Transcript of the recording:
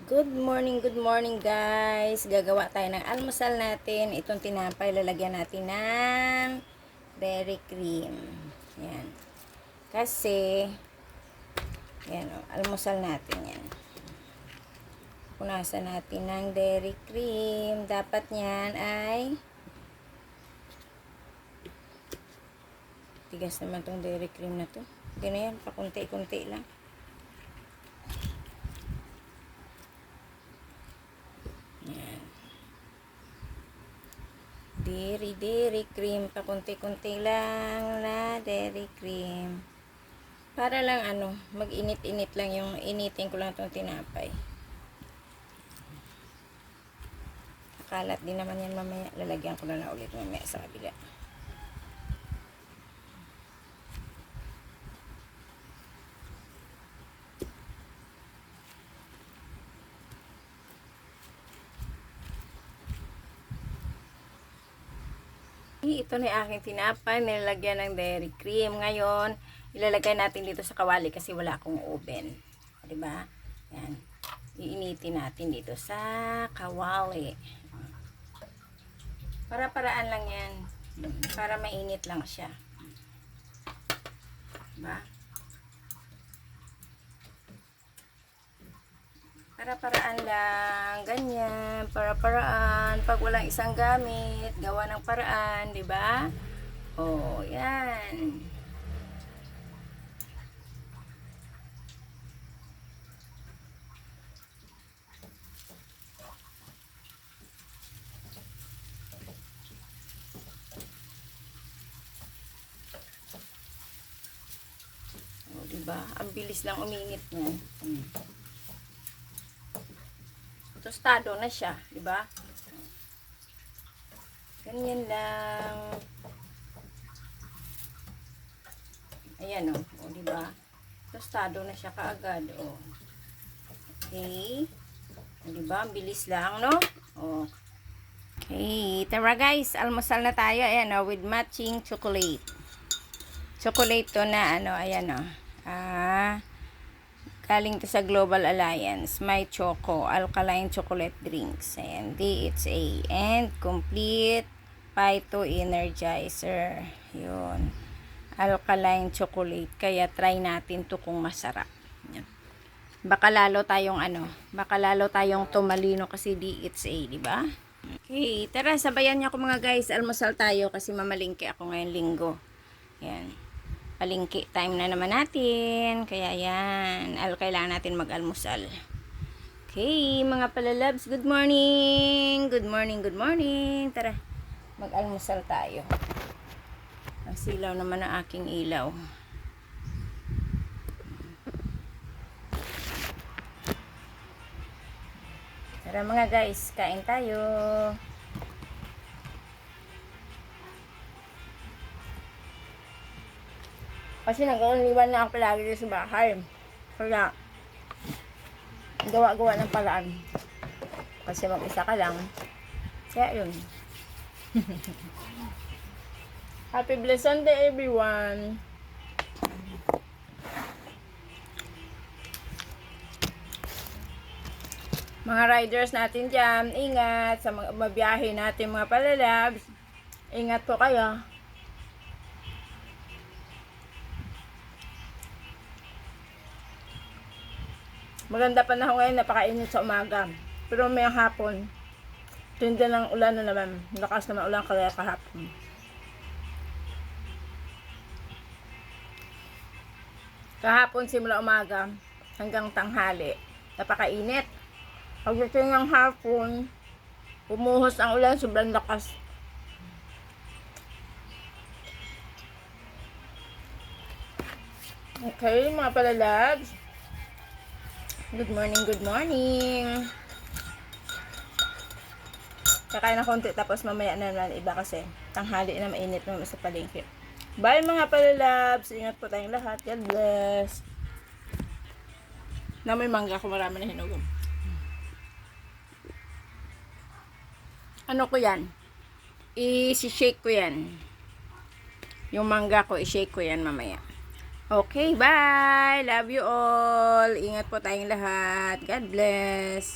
Good morning guys. Gagawa tayo ng almusal natin. Itong tinapay, lalagyan natin ng dairy cream. Yan. Kasi, yan o, almusal natin yan. Punasan natin ng dairy cream. Dapat yan ay, tigas naman tong dairy cream na to. Hindi na yan, pakunti-kunti lang. Dairy cream, pakunti-kunti lang na dairy cream. Para lang mag-init-init lang yung initin ko lang itong tinapay. Kalat din naman yan mamaya. Lalagyan ko na ulit mamaya sa kabila. Ito na yung aking tinapay, nilagyan ng dairy cream. Ngayon, ilalagay natin dito sa kawali kasi wala akong oven. Diba? Yan. Iinitin natin dito sa kawali. Para-paraan lang yan. Para mainit lang siya. Diba? Para-paraan lang, ganyan, para-paraan. Pag walang isang gamit, gawa ng paraan, di ba? Oh, yan. Oh, di ba? Ang bilis lang uminit niya. Tostado na siya, di ba? Ganyan lang. Ayan oh, di ba? Tostado na siya kaagad, oh. Okay. Di ba? Bilis lang, no? Oh. Okay, tara guys, almusal na tayo. Ayan oh, with matching chocolate. Chocolate to na ayan oh. Galing to sa Global Alliance. My Choco, alkaline chocolate drinks. Ayan, DHA. And complete Phyto Energizer. Yun. Alkaline chocolate. Kaya try natin to kung masarap. Yan. Baka lalo tayong tumalino kasi DHA, di ba? Okay, tara, sabayan niyo ako mga guys. Almusal tayo kasi mamalingki ako ngayong linggo. Yan. Palingki time na naman natin. Kaya yan. Kailangan natin mag-almusal. Okay, mga palalabs. Good morning. Good morning, good morning. Tara, mag-almusal tayo. Ang silaw naman ang aking ilaw. Tara mga guys, kain tayo. Kasi nag-uliwan na ako palagi dito sa bahay. Kaya, gawa-gawa ng paraan. Kasi mag-isa ka lang. Kaya yun. Happy blessed Sunday everyone. Mga riders natin dyan, ingat sa mga mabiyahe natin mga palalabs. Ingat po kayo. Maganda panahon ngayon, napakainit sa umaga. Pero may hapon, tindi ng ulan na naman. Lakas naman ulan kaya kahapon. Kahapon simula umaga hanggang tanghali. Napakainit. Pagdating ng hapon, bumuhos ang ulan, sobrang lakas. Okay, mga palalabs. Good morning, good morning. Kakain na konti tapos mamaya na naman iba kasi tanghali na mainit naman sa palengke. Bye mga palalabs. Ingat po tayong lahat. God bless. Na may mangga ko, marami na hinugom. Ano ko yan? I-shake ko yan. Yung mangga ko, i-shake ko yan mamaya. Okay, bye! Love you all! Ingat po tayong lahat. God bless!